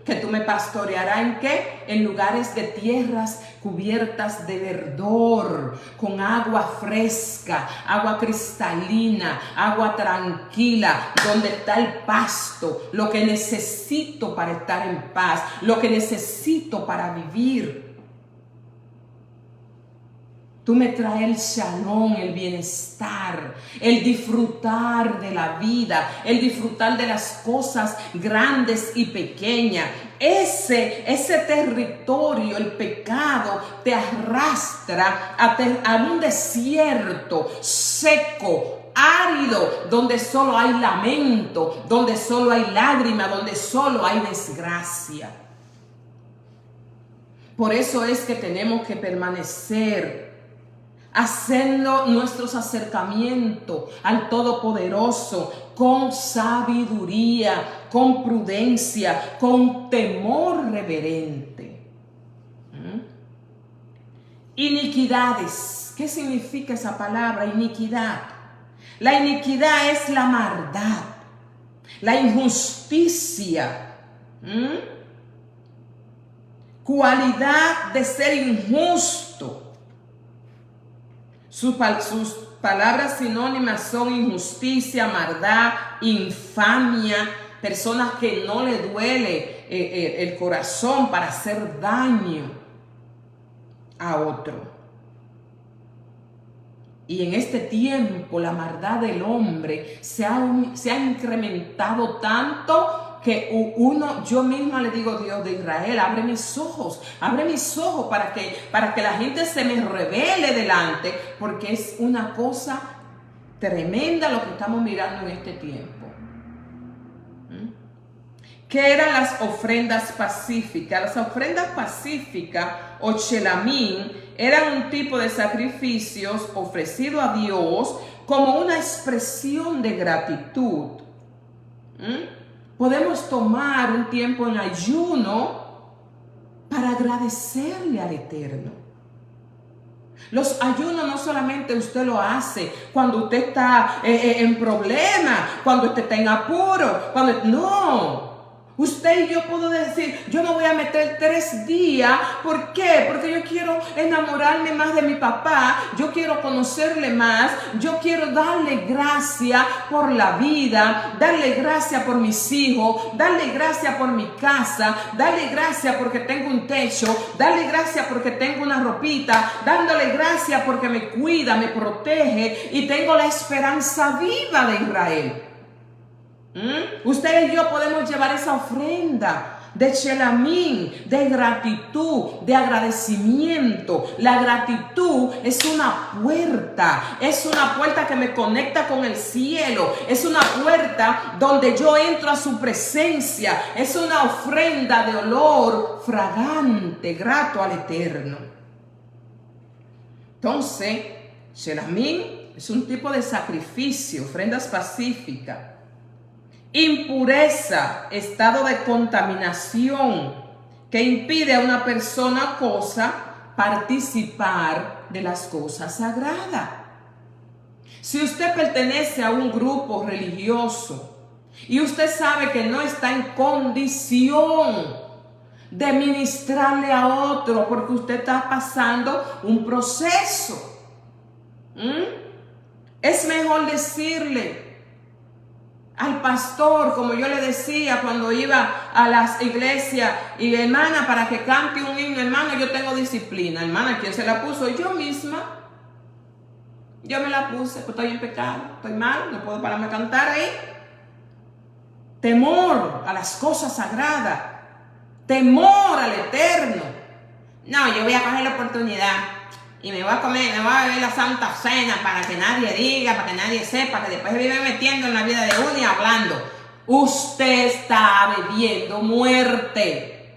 que tú me pastorearás ¿en qué? En lugares de tierras cubiertas de verdor, con agua fresca, agua cristalina, agua tranquila, donde está el pasto, lo que necesito para estar en paz, lo que necesito para vivir. Tú me traes el shalom, el bienestar, el disfrutar de la vida, el disfrutar de las cosas grandes y pequeñas. Ese territorio, el pecado, te arrastra a un desierto seco, árido, donde solo hay lamento, donde solo hay lágrima, donde solo hay desgracia. Por eso es que tenemos que permanecer haciendo nuestros acercamientos al Todopoderoso con sabiduría, con prudencia, con temor reverente. Iniquidades. ¿Qué significa esa palabra, iniquidad? La iniquidad es la maldad, la injusticia. Cualidad de ser injusto. Sus palabras sinónimas son injusticia, maldad, infamia, personas que no le duele el corazón para hacer daño a otro. Y en este tiempo la maldad del hombre se ha incrementado tanto que yo misma le digo: Dios de Israel, abre mis ojos para que la gente se me revele delante, porque es una cosa tremenda lo que estamos mirando en este tiempo. ¿Qué eran las ofrendas pacíficas? Las ofrendas pacíficas o chelamín eran un tipo de sacrificios ofrecido a Dios como una expresión de gratitud. Podemos tomar un tiempo en ayuno para agradecerle al Eterno. Los ayunos no solamente usted lo hace cuando usted está en problemas, cuando usted está en apuro, no. Usted y yo puedo decir, yo me voy a meter 3 días. ¿Por qué? Porque yo quiero enamorarme más de mi papá, yo quiero conocerle más, yo quiero darle gracias por la vida, darle gracias por mis hijos, darle gracias por mi casa, darle gracias porque tengo un techo, darle gracias porque tengo una ropita, dándole gracias porque me cuida, me protege y tengo la esperanza viva de Israel. Usted y yo podemos llevar esa ofrenda de Shelamín, de gratitud, de agradecimiento. La gratitud es una puerta que me conecta con el cielo, es una puerta donde yo entro a su presencia, es una ofrenda de olor fragante, grato al Eterno. Entonces, Shelamín es un tipo de sacrificio, ofrendas pacíficas. Impureza, estado de contaminación que impide a una persona o cosa participar de las cosas sagradas. Si usted pertenece a un grupo religioso y usted sabe que no está en condición de ministrarle a otro porque usted está pasando un proceso, es mejor decirle al pastor, como yo le decía cuando iba a las iglesias, y hermana, para que cante un himno, hermano, yo tengo disciplina. Hermana, ¿quién se la puso? Yo misma. Yo me la puse, pues estoy en pecado, estoy mal, no puedo pararme a cantar ahí. Temor a las cosas sagradas, temor al Eterno. No, yo voy a coger la oportunidad y me voy a comer, me voy a beber la Santa Cena para que nadie diga, para que nadie sepa, que después se vive metiendo en la vida de uno y hablando. Usted está bebiendo muerte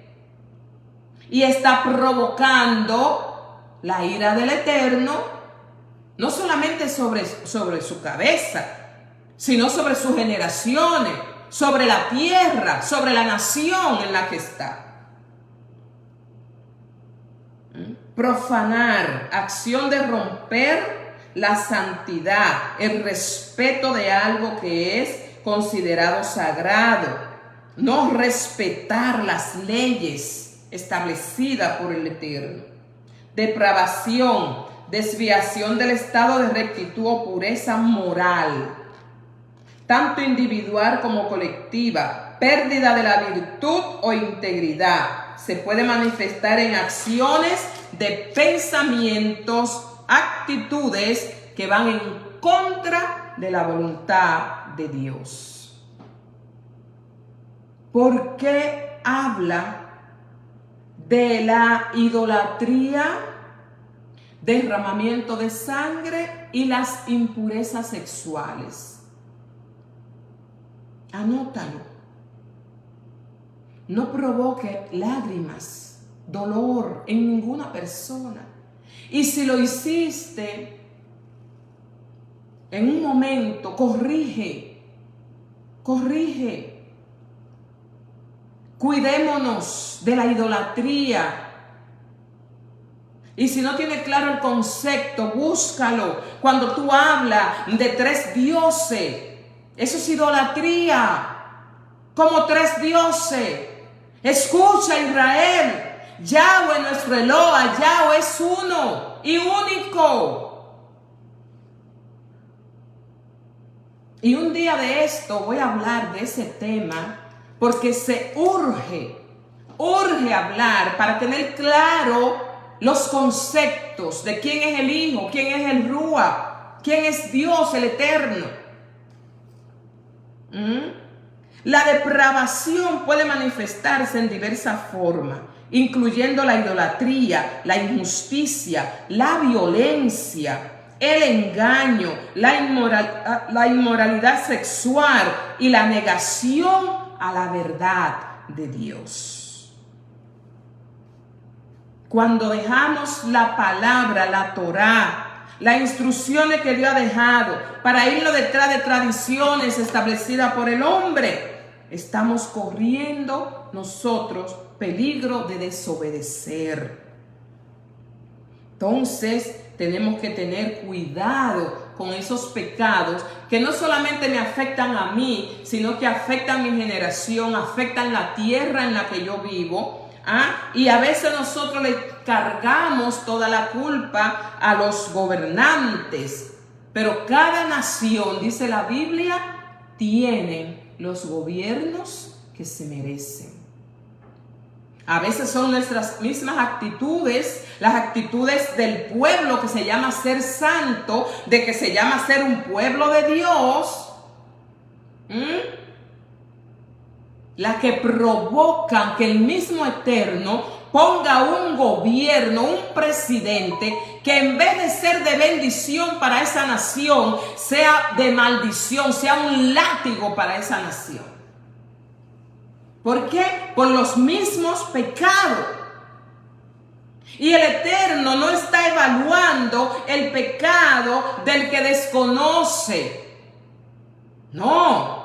y está provocando la ira del Eterno, no solamente sobre su cabeza, sino sobre sus generaciones, sobre la tierra, sobre la nación en la que está. Profanar, acción de romper la santidad, el respeto de algo que es considerado sagrado, no respetar las leyes establecidas por el Eterno. Depravación, desviación del estado de rectitud o pureza moral, tanto individual como colectiva, pérdida de la virtud o integridad. Se puede manifestar en acciones de pensamientos, actitudes que van en contra de la voluntad de Dios. ¿Por qué habla de la idolatría, derramamiento de sangre y las impurezas sexuales? Anótalo. No provoque lágrimas, dolor en ninguna persona. Y si lo hiciste en un momento, corrige. Cuidémonos de la idolatría. Y si no tiene claro el concepto, búscalo. Cuando tú hablas de 3 dioses, eso es idolatría. Como 3 dioses. Escucha, Israel, Yahweh nuestro Eloa, Yahweh es uno y único. Y un día de esto voy a hablar de ese tema porque se urge hablar para tener claro los conceptos de quién es el Hijo, quién es el Rúa, quién es Dios, el Eterno. La depravación puede manifestarse en diversas formas, incluyendo la idolatría, la injusticia, la violencia, el engaño, la inmoralidad sexual y la negación a la verdad de Dios. Cuando dejamos la palabra, la Torá, las instrucciones que Dios ha dejado para irlo detrás de tradiciones establecidas por el hombre, estamos corriendo nosotros peligro de desobedecer. Entonces tenemos que tener cuidado con esos pecados que no solamente me afectan a mí, sino que afectan mi generación, afectan la tierra en la que yo vivo. Y a veces nosotros le cargamos toda la culpa a los gobernantes, pero cada nación, dice la Biblia, tiene los gobiernos que se merecen. A veces son nuestras mismas actitudes, las actitudes del pueblo que se llama ser santo, de que se llama ser un pueblo de Dios, las que provocan que el mismo Eterno ponga un gobierno, un presidente, que en vez de ser de bendición para esa nación, sea de maldición, sea un látigo para esa nación. ¿Por qué? Por los mismos pecados. Y el Eterno no está evaluando el pecado del que desconoce. No.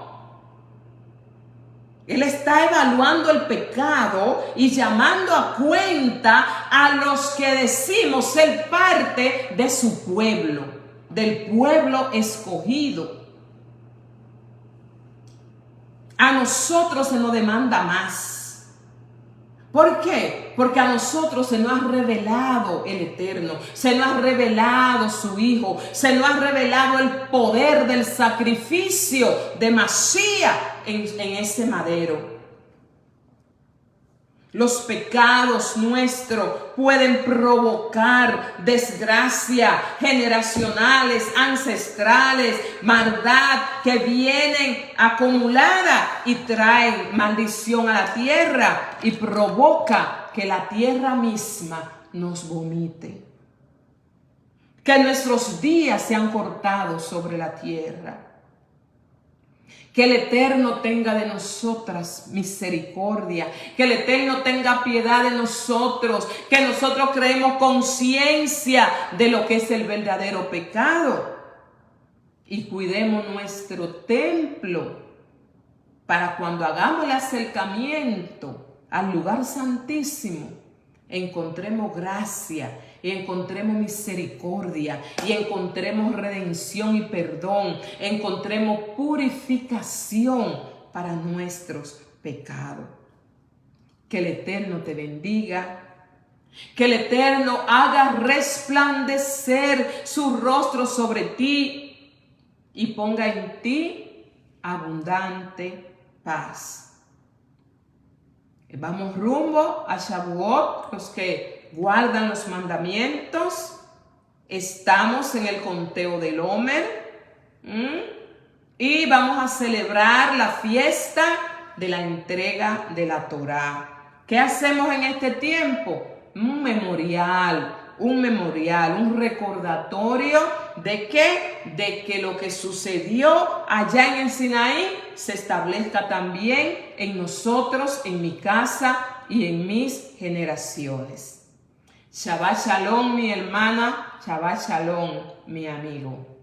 Él está evaluando el pecado y llamando a cuenta a los que decimos ser parte de su pueblo, del pueblo escogido. A nosotros se nos demanda más. ¿Por qué? Porque a nosotros se nos ha revelado el Eterno, se nos ha revelado su Hijo, se nos ha revelado el poder del sacrificio de Mashiach en ese madero. Los pecados nuestros pueden provocar desgracia generacionales, ancestrales, maldad que vienen acumulada y traen maldición a la tierra y provoca que la tierra misma nos vomite. Que nuestros días sean cortados sobre la tierra. Que el Eterno tenga de nosotras misericordia, que el Eterno tenga piedad de nosotros, que nosotros creemos conciencia de lo que es el verdadero pecado y cuidemos nuestro templo para cuando hagamos el acercamiento al lugar santísimo, encontremos gracia y encontremos misericordia y encontremos redención y perdón, encontremos purificación para nuestros pecados. Que el Eterno te bendiga, que el Eterno haga resplandecer su rostro sobre ti y ponga en ti abundante paz. Vamos rumbo a Shavuot, los que guardan los mandamientos. Estamos en el conteo del Omer. Y vamos a celebrar la fiesta de la entrega de la Torá. ¿Qué hacemos en este tiempo? Un memorial, un recordatorio de que lo que sucedió allá en el Sinaí se establezca también en nosotros, en mi casa y en mis generaciones. Shabbat Shalom, mi hermana. Shabbat Shalom, mi amigo.